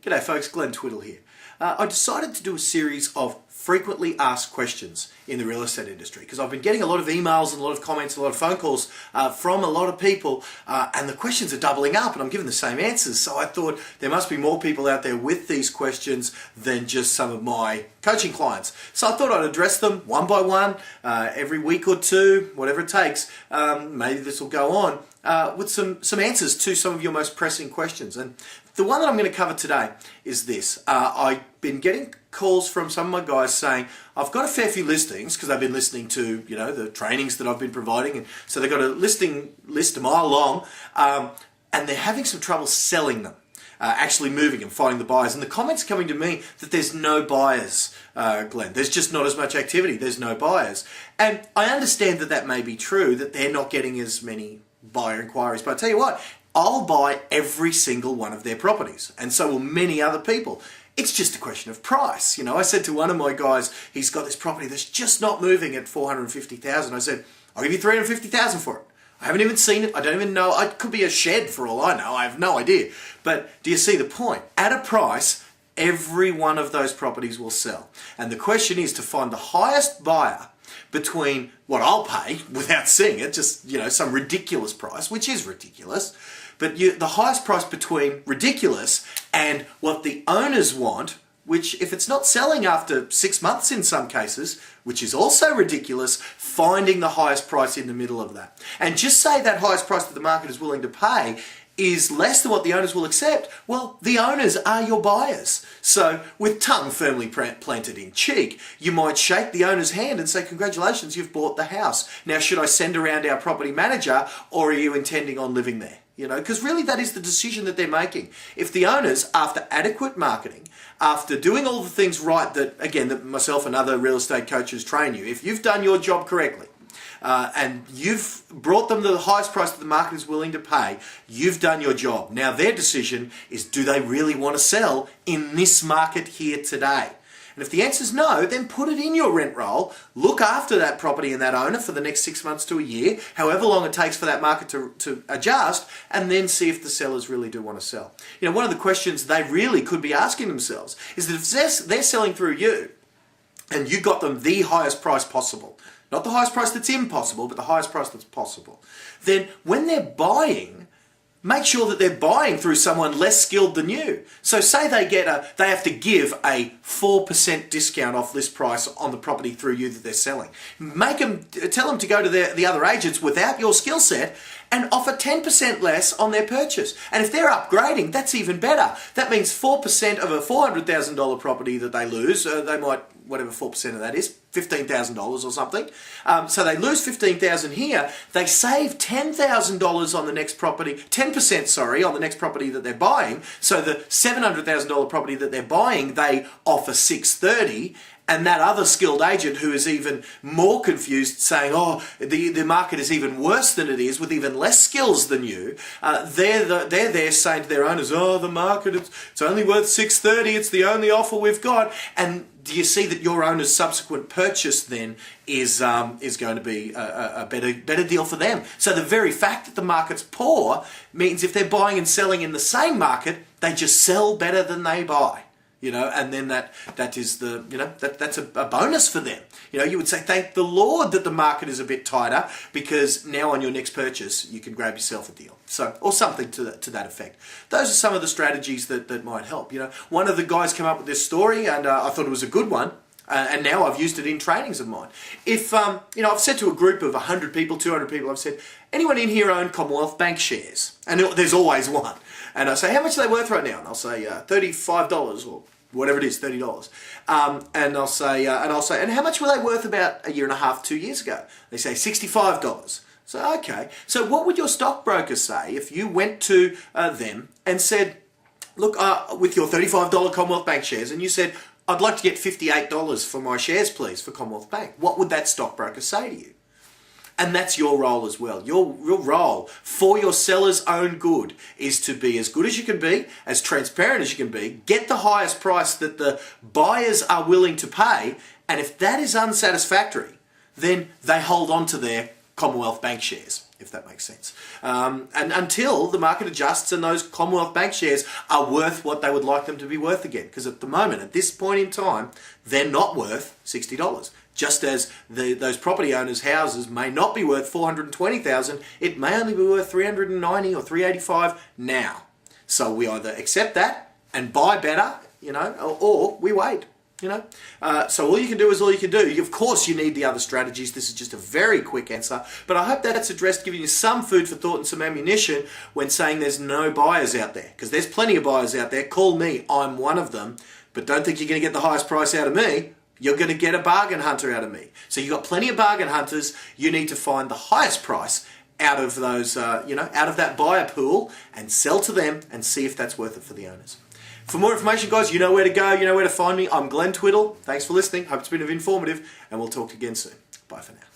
G'day folks, Twiddle here. I decided to do a series of frequently asked questions in the real estate industry because I've been getting a lot of emails and a lot of comments, a lot of phone calls from a lot of people and the questions are doubling up and I'm giving the same answers. So I thought there must be more people out there with these questions than just some of my coaching clients. So I thought I'd address them one by one every week or two, whatever it takes. Maybe this will go on with some answers to some of your most pressing questions. And the one that I'm going to cover today is this. I've been getting calls from some of my guys saying, I've got a fair few listings because they've been listening to, the trainings that I've been providing. And so they've got a listing list a mile long and they're having some trouble selling them, actually moving them, finding the buyers. And the comments coming to me that there's no buyers, Glenn. There's just not as much activity. There's no buyers. And I understand that that may be true, that they're not getting as many buyer inquiries. But I tell you what, I'll buy every single one of their properties, and so will many other people. It's just a question of price. I said to one of my guys, he's got this property that's just not moving at $450,000. I said, I'll give you $350,000 for it. I haven't even seen it. I don't even know. It could be a shed for all I know. I have no idea. But do you see the point? At a price, every one of those properties will sell. And the question is to find the highest buyer between what I'll pay without seeing it, just, some ridiculous price, which is ridiculous, but the highest price between ridiculous and what the owners want, which if it's not selling after 6 months in some cases, which is also ridiculous, finding the highest price in the middle of that. And just say that highest price that the market is willing to pay is less than what the owners will accept, well, the owners are your buyers. So with tongue firmly planted in cheek, you might shake the owner's hand and say, congratulations, you've bought the house. Now, should I send around our property manager or are you intending on living there? Because really that is the decision that they're making. If the owners, after adequate marketing, after doing all the things right that myself and other real estate coaches train you, if you've done your job correctly, and you've brought them to the highest price that the market is willing to pay, you've done your job. Now their decision is, do they really want to sell in this market here today? And if the answer is no, then put it in your rent roll, look after that property and that owner for the next 6 months to a year, however long it takes for that market to adjust, and then see if the sellers really do want to sell. One of the questions they really could be asking themselves is that if they're selling through you, and you got them the highest price possible, not the highest price that's impossible, but the highest price that's possible, then when they're buying, make sure that they're buying through someone less skilled than you. So say they have to give a 4% discount off list price on the property through you that they're selling. Tell them to go to the other agents without your skill set and offer 10% less on their purchase. And if they're upgrading, that's even better. That means 4% of a $400,000 property that they lose, they might, whatever 4% of that is, $15,000 or something. So they lose $15,000 here. They save $10,000 on the next property, 10%, sorry, on the next property that they're buying. So the $700,000 property that they're buying, they offer $630,000. And that other skilled agent who is even more confused saying, oh, the market is even worse than it is with even less skills than you, they're there saying to their owners, oh, the market, it's only worth $630, it's the only offer we've got. And do you see that your owner's subsequent purchase then is going to be a better deal for them? So the very fact that the market's poor means if they're buying and selling in the same market, they just sell better than they buy. And then that is that's a bonus for them. You would say, thank the Lord that the market is a bit tighter because now on your next purchase, you can grab yourself a deal. So, or something to that effect. Those are some of the strategies that might help. One of the guys came up with this story and I thought it was a good one. And now I've used it in trainings of mine. If, I've said to a group of 100 people, 200 people, I've said, anyone in here own Commonwealth Bank shares? And there's always one. And I say, how much are they worth right now? And I'll say $35 or whatever it is, $30. And I'll say, and how much were they worth about a year and a half, 2 years ago? They say $65. So, okay. So what would your stockbroker say if you went to them and said, look, with your $35 Commonwealth Bank shares, and you said, I'd like to get $58 for my shares, please, for Commonwealth Bank. What would that stockbroker say to you? And that's your role as well. Your role for your seller's own good is to be as good as you can be, as transparent as you can be, get the highest price that the buyers are willing to pay, and if that is unsatisfactory, then they hold on to their Commonwealth Bank shares, if that makes sense. And until the market adjusts and those Commonwealth Bank shares are worth what they would like them to be worth again. Because at the moment, at this point in time, they're not worth $60. Just as those property owners' houses may not be worth $420,000, it may only be worth $390 or $385 now. So we either accept that and buy better, or we wait. So all you can do is all you can do. Of course, you need the other strategies. This is just a very quick answer, but I hope that's addressed, giving you some food for thought and some ammunition when saying there's no buyers out there, because there's plenty of buyers out there. Call me, I'm one of them, but don't think you're going to get the highest price out of me. You're going to get a bargain hunter out of me. So you've got plenty of bargain hunters. You need to find the highest price out of those, out of that buyer pool and sell to them and see if that's worth it for the owners. For more information, guys, you know where to go, you know where to find me. I'm Glenn Twiddle. Thanks for listening. Hope it's been informative, and we'll talk again soon. Bye for now.